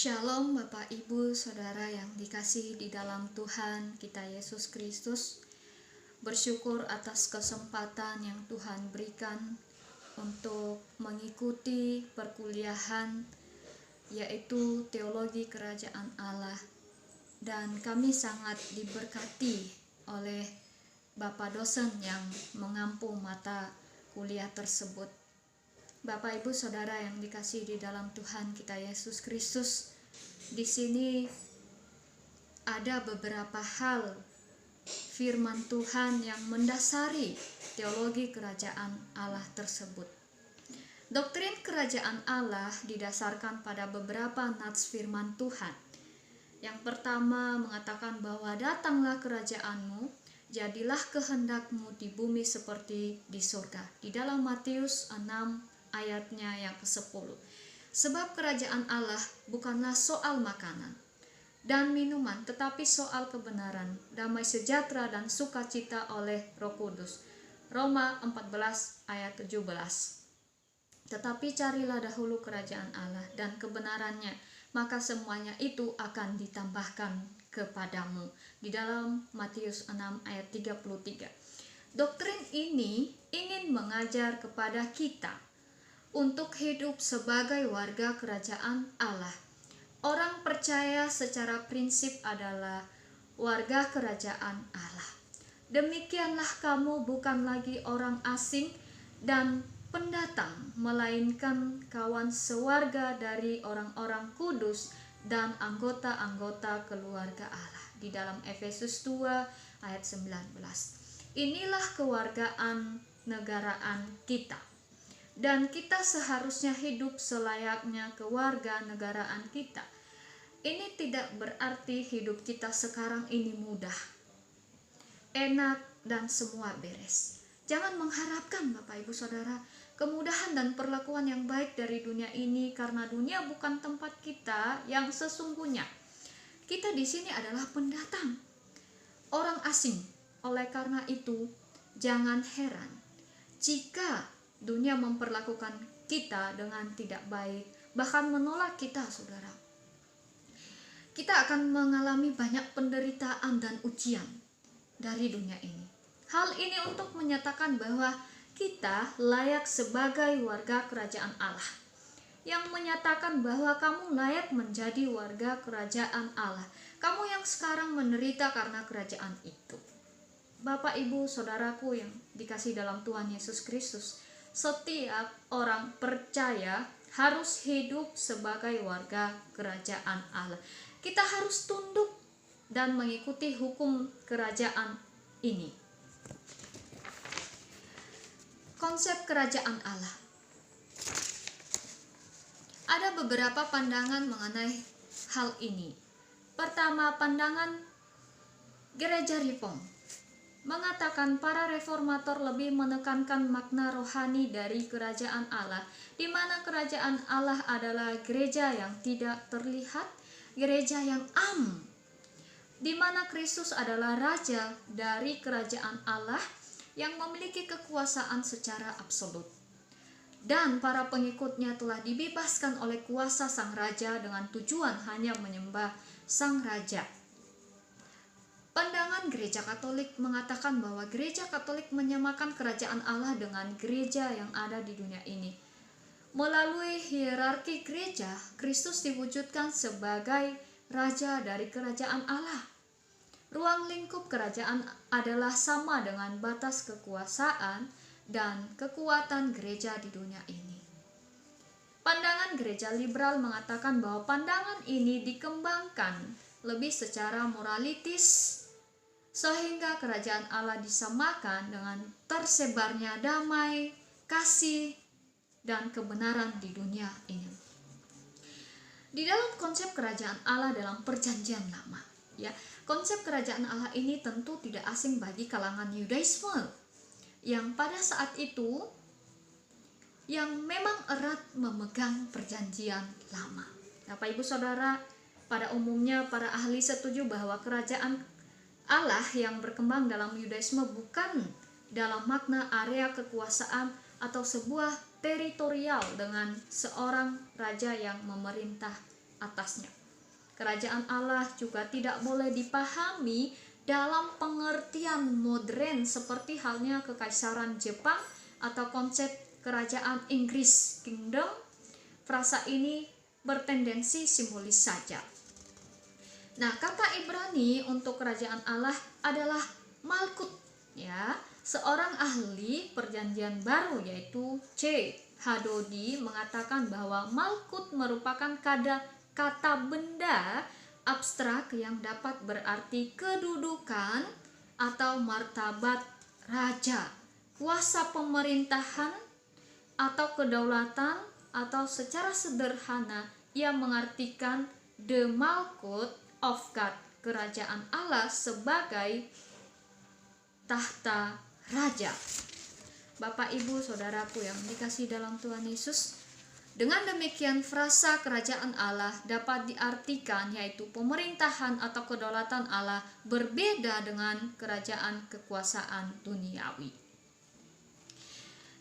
Shalom Bapak Ibu Saudara yang dikasihi di dalam Tuhan kita Yesus Kristus. Bersyukur atas kesempatan yang Tuhan berikan untuk mengikuti perkuliahan yaitu Teologi Kerajaan Allah. Dan kami sangat diberkati oleh Bapak dosen yang mengampu mata kuliah tersebut. Bapak Ibu Saudara yang dikasihi di dalam Tuhan kita Yesus Kristus, di sini ada beberapa hal firman Tuhan yang mendasari teologi kerajaan Allah tersebut. Doktrin kerajaan Allah didasarkan pada beberapa nats firman Tuhan. Yang pertama mengatakan bahwa datanglah kerajaanmu, jadilah kehendakmu di bumi seperti di surga. Di dalam Matius 6 ayatnya yang ke-10. Sebab kerajaan Allah bukanlah soal makanan dan minuman, tetapi soal kebenaran, damai sejahtera dan sukacita oleh Roh Kudus. Roma 14 ayat 17. Tetapi carilah dahulu kerajaan Allah dan kebenarannya, maka semuanya itu akan ditambahkan kepadamu. Di dalam Matius 6 ayat 33. Doktrin ini ingin mengajar kepada kita untuk hidup sebagai warga kerajaan Allah. Orang percaya secara prinsip adalah warga kerajaan Allah. Demikianlah kamu bukan lagi orang asing dan pendatang, melainkan kawan sewarga dari orang-orang kudus dan anggota-anggota keluarga Allah. Di dalam Efesus 2 ayat 19. Inilah kewargaan negaraan kita. Dan kita seharusnya hidup selayaknya kewarganegaraan kita. Ini tidak berarti hidup kita sekarang ini mudah, enak, dan semua beres. Jangan mengharapkan Bapak Ibu Saudara kemudahan dan perlakuan yang baik dari dunia ini, karena dunia bukan tempat kita yang sesungguhnya. Kita di sini adalah pendatang, orang asing. Oleh karena itu, jangan heran jika dunia memperlakukan kita dengan tidak baik, bahkan menolak kita, saudara. Kita akan mengalami banyak penderitaan dan ujian dari dunia ini. Hal ini untuk menyatakan bahwa kita layak sebagai warga kerajaan Allah, yang menyatakan bahwa kamu layak menjadi warga kerajaan Allah. Kamu yang sekarang menderita karena kerajaan itu. Bapak, Ibu, Saudaraku yang dikasihi dalam Tuhan Yesus Kristus, setiap orang percaya harus hidup sebagai warga kerajaan Allah. Kita harus tunduk dan mengikuti hukum kerajaan ini. Konsep kerajaan Allah. Ada beberapa pandangan mengenai hal ini. Pertama, pandangan Gereja Reform mengatakan para reformator lebih menekankan makna rohani dari kerajaan Allah, di mana kerajaan Allah adalah gereja yang tidak terlihat, gereja yang di mana Kristus adalah raja dari kerajaan Allah yang memiliki kekuasaan secara absolut. Dan para pengikutnya telah dibebaskan oleh kuasa sang raja dengan tujuan hanya menyembah sang raja. Pandangan Gereja Katolik mengatakan bahwa Gereja Katolik menyamakan kerajaan Allah dengan gereja yang ada di dunia ini. Melalui hierarki gereja, Kristus diwujudkan sebagai raja dari kerajaan Allah. Ruang lingkup kerajaan adalah sama dengan batas kekuasaan dan kekuatan gereja di dunia ini. Pandangan Gereja Liberal mengatakan bahwa pandangan ini dikembangkan lebih secara moralitis, sehingga kerajaan Allah disamakan dengan tersebarnya damai, kasih, dan kebenaran di dunia ini. Di dalam konsep kerajaan Allah dalam Perjanjian Lama, konsep kerajaan Allah ini tentu tidak asing bagi kalangan Yudaisme yang pada saat itu yang memang erat memegang Perjanjian Lama. Bapak Ibu Saudara, pada umumnya para ahli setuju bahwa kerajaan Allah yang berkembang dalam Yudaisme bukan dalam makna area kekuasaan atau sebuah teritorial dengan seorang raja yang memerintah atasnya. Kerajaan Allah juga tidak boleh dipahami dalam pengertian modern seperti halnya kekaisaran Jepang atau konsep kerajaan Inggris, kingdom. Frasa ini bertendensi simbolis saja. Nah, kata Ibrani untuk kerajaan Allah adalah malkut, ya. Seorang ahli perjanjian baru yaitu C. Hadodi mengatakan bahwa malkut merupakan kata benda abstrak yang dapat berarti kedudukan atau martabat raja, kuasa pemerintahan atau kedaulatan, atau secara sederhana ia mengartikan the malkut of God, kerajaan Allah sebagai tahta raja. Bapak, Ibu, Saudaraku yang dikasihi dalam Tuhan Yesus, dengan demikian frasa kerajaan Allah dapat diartikan yaitu pemerintahan atau kedaulatan Allah berbeda dengan kerajaan kekuasaan duniawi.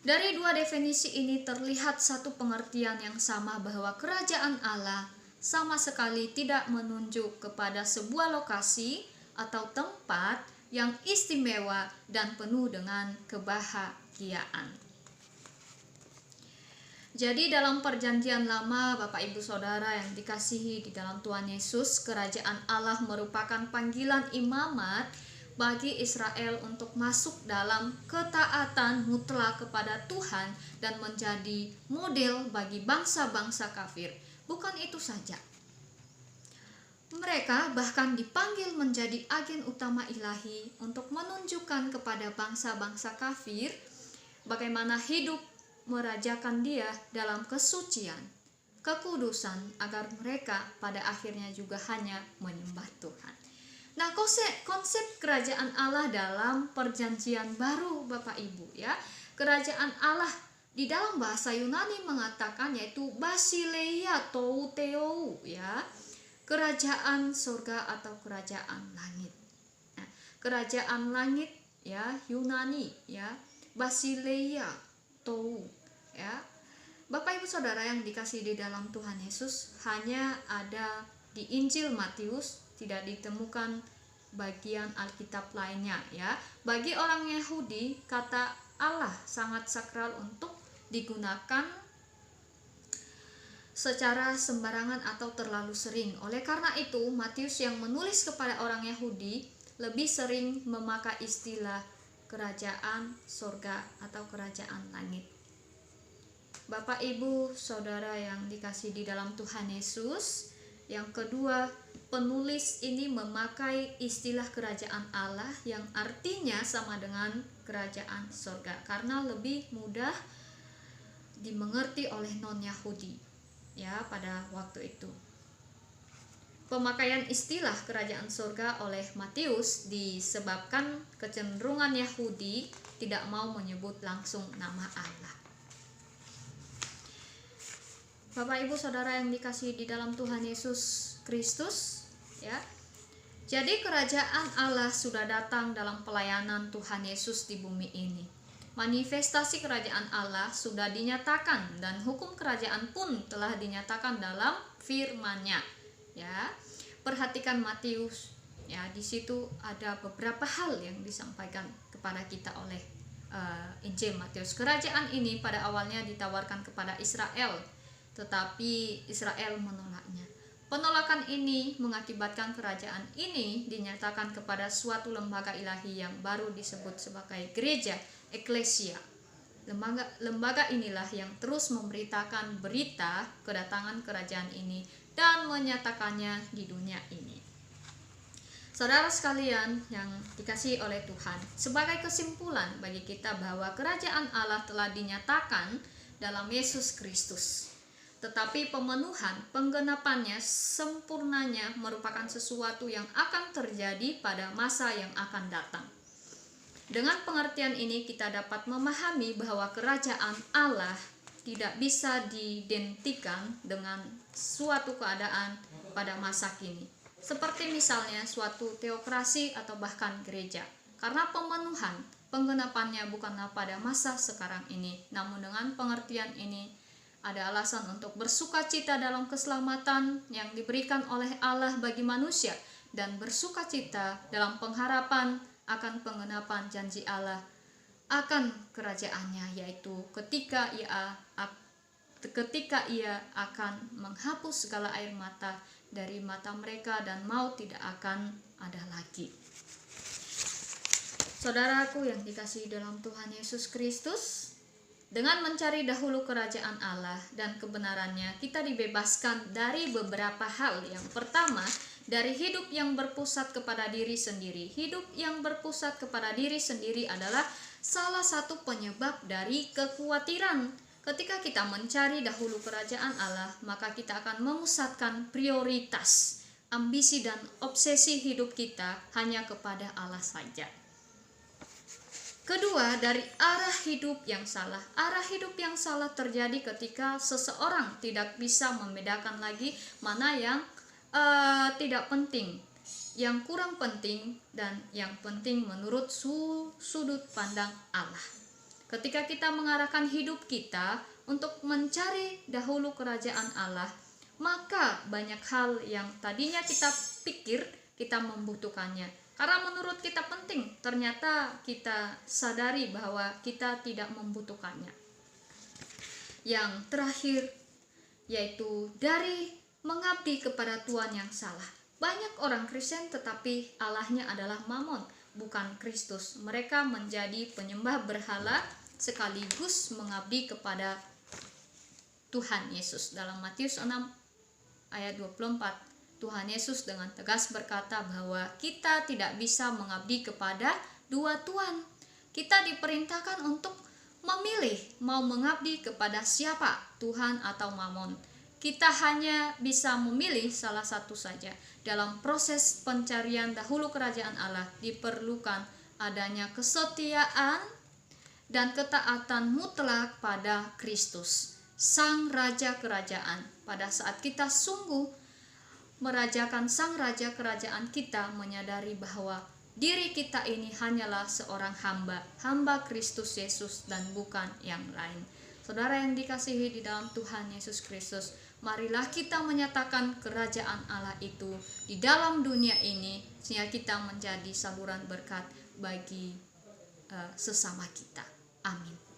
Dari dua definisi ini terlihat satu pengertian yang sama bahwa kerajaan Allah sama sekali tidak menunjuk kepada sebuah lokasi atau tempat yang istimewa dan penuh dengan kebahagiaan. Jadi dalam perjanjian lama, Bapak Ibu Saudara yang dikasihi di dalam Tuhan Yesus, kerajaan Allah merupakan panggilan imamat bagi Israel untuk masuk dalam ketaatan mutlak kepada Tuhan dan menjadi model bagi bangsa-bangsa kafir. Bukan itu saja, mereka bahkan dipanggil menjadi agen utama ilahi untuk menunjukkan kepada bangsa-bangsa kafir bagaimana hidup merajakan Dia dalam kesucian, kekudusan, agar mereka pada akhirnya juga hanya menyembah Tuhan. Nah, konsep kerajaan Allah dalam perjanjian baru, Bapak Ibu, ya. Kerajaan Allah di dalam bahasa Yunani mengatakan yaitu basileia tou theou, ya. Kerajaan surga atau kerajaan langit. Nah, kerajaan langit, ya, Yunani, ya, basileia tou, ya. Bapak Ibu Saudara yang dikasihi di dalam Tuhan Yesus, hanya ada di Injil Matius, tidak ditemukan bagian Alkitab lainnya, ya. Bagi orang Yahudi, kata Allah sangat sakral untuk digunakan secara sembarangan atau terlalu sering. Oleh karena itu, Matius yang menulis kepada orang Yahudi lebih sering memakai istilah kerajaan surga atau kerajaan langit. Bapak, Ibu, Saudara yang dikasihi di dalam Tuhan Yesus, yang kedua, penulis ini memakai istilah kerajaan Allah yang artinya sama dengan kerajaan surga karena lebih mudah dimengerti oleh non-Yahudi, ya, pada waktu itu. Pemakaian istilah kerajaan surga oleh Matius disebabkan kecenderungan Yahudi tidak mau menyebut langsung nama Allah. Bapak, Ibu, Saudara yang dikasihi di dalam Tuhan Yesus Kristus, ya. Jadi kerajaan Allah sudah datang dalam pelayanan Tuhan Yesus di bumi ini. Manifestasi kerajaan Allah sudah dinyatakan dan hukum kerajaan pun telah dinyatakan dalam firman-Nya, ya. Perhatikan Matius, ya, di situ ada beberapa hal yang disampaikan kepada kita oleh Injil Matius. Kerajaan ini pada awalnya ditawarkan kepada Israel, tetapi Israel menolaknya. Penolakan ini mengakibatkan kerajaan ini dinyatakan kepada suatu lembaga ilahi yang baru disebut sebagai gereja, eklesia. Lembaga inilah yang terus memberitakan berita kedatangan kerajaan ini dan menyatakannya di dunia ini. Saudara sekalian yang dikasihi oleh Tuhan, sebagai kesimpulan bagi kita bahwa kerajaan Allah telah dinyatakan dalam Yesus Kristus. Tetapi pemenuhan, penggenapannya, sempurnanya merupakan sesuatu yang akan terjadi pada masa yang akan datang. Dengan pengertian ini kita dapat memahami bahwa kerajaan Allah tidak bisa diidentikan dengan suatu keadaan pada masa kini. Seperti misalnya suatu teokrasi atau bahkan gereja. Karena penggenapannya bukanlah pada masa sekarang ini. Namun dengan pengertian ini, ada alasan untuk bersukacita dalam keselamatan yang diberikan oleh Allah bagi manusia, dan bersukacita dalam pengharapan akan penggenapan janji Allah akan kerajaannya, yaitu ketika ia akan menghapus segala air mata dari mata mereka dan maut tidak akan ada lagi. Saudaraku yang dikasihi dalam Tuhan Yesus Kristus, dengan mencari dahulu kerajaan Allah dan kebenarannya, kita dibebaskan dari beberapa hal. Yang pertama, dari hidup yang berpusat kepada diri sendiri. Hidup yang berpusat kepada diri sendiri adalah salah satu penyebab dari kekhawatiran. Ketika kita mencari dahulu kerajaan Allah, maka kita akan memusatkan prioritas, ambisi dan obsesi hidup kita hanya kepada Allah saja. Kedua, dari arah hidup yang salah. Arah hidup yang salah terjadi ketika seseorang tidak bisa membedakan lagi mana yang tidak penting, yang kurang penting, dan yang penting menurut sudut pandang Allah. Ketika kita mengarahkan hidup kita untuk mencari dahulu kerajaan Allah, maka banyak hal yang tadinya kita pikir kita membutuhkannya, karena menurut kita penting, ternyata kita sadari bahwa kita tidak membutuhkannya. Yang terakhir, yaitu dari mengabdi kepada Tuhan yang salah. Banyak orang Kristen tetapi Allahnya adalah Mamon, bukan Kristus. Mereka menjadi penyembah berhala sekaligus mengabdi kepada Tuhan Yesus. Dalam Matius 6 ayat 24, Tuhan Yesus dengan tegas berkata bahwa kita tidak bisa mengabdi kepada dua Tuhan. Kita diperintahkan untuk memilih mau mengabdi kepada siapa, Tuhan atau Mamon. Kita hanya bisa memilih salah satu saja. Dalam proses pencarian dahulu kerajaan Allah diperlukan adanya kesetiaan dan ketaatan mutlak pada Kristus, Sang Raja Kerajaan. Pada saat kita sungguh merajakan Sang Raja Kerajaan, kita menyadari bahwa diri kita ini hanyalah seorang hamba Kristus Yesus dan bukan yang lain. Saudara yang dikasihi di dalam Tuhan Yesus Kristus, marilah kita menyatakan kerajaan Allah itu di dalam dunia ini, sehingga kita menjadi saluran berkat bagi sesama kita. Amin.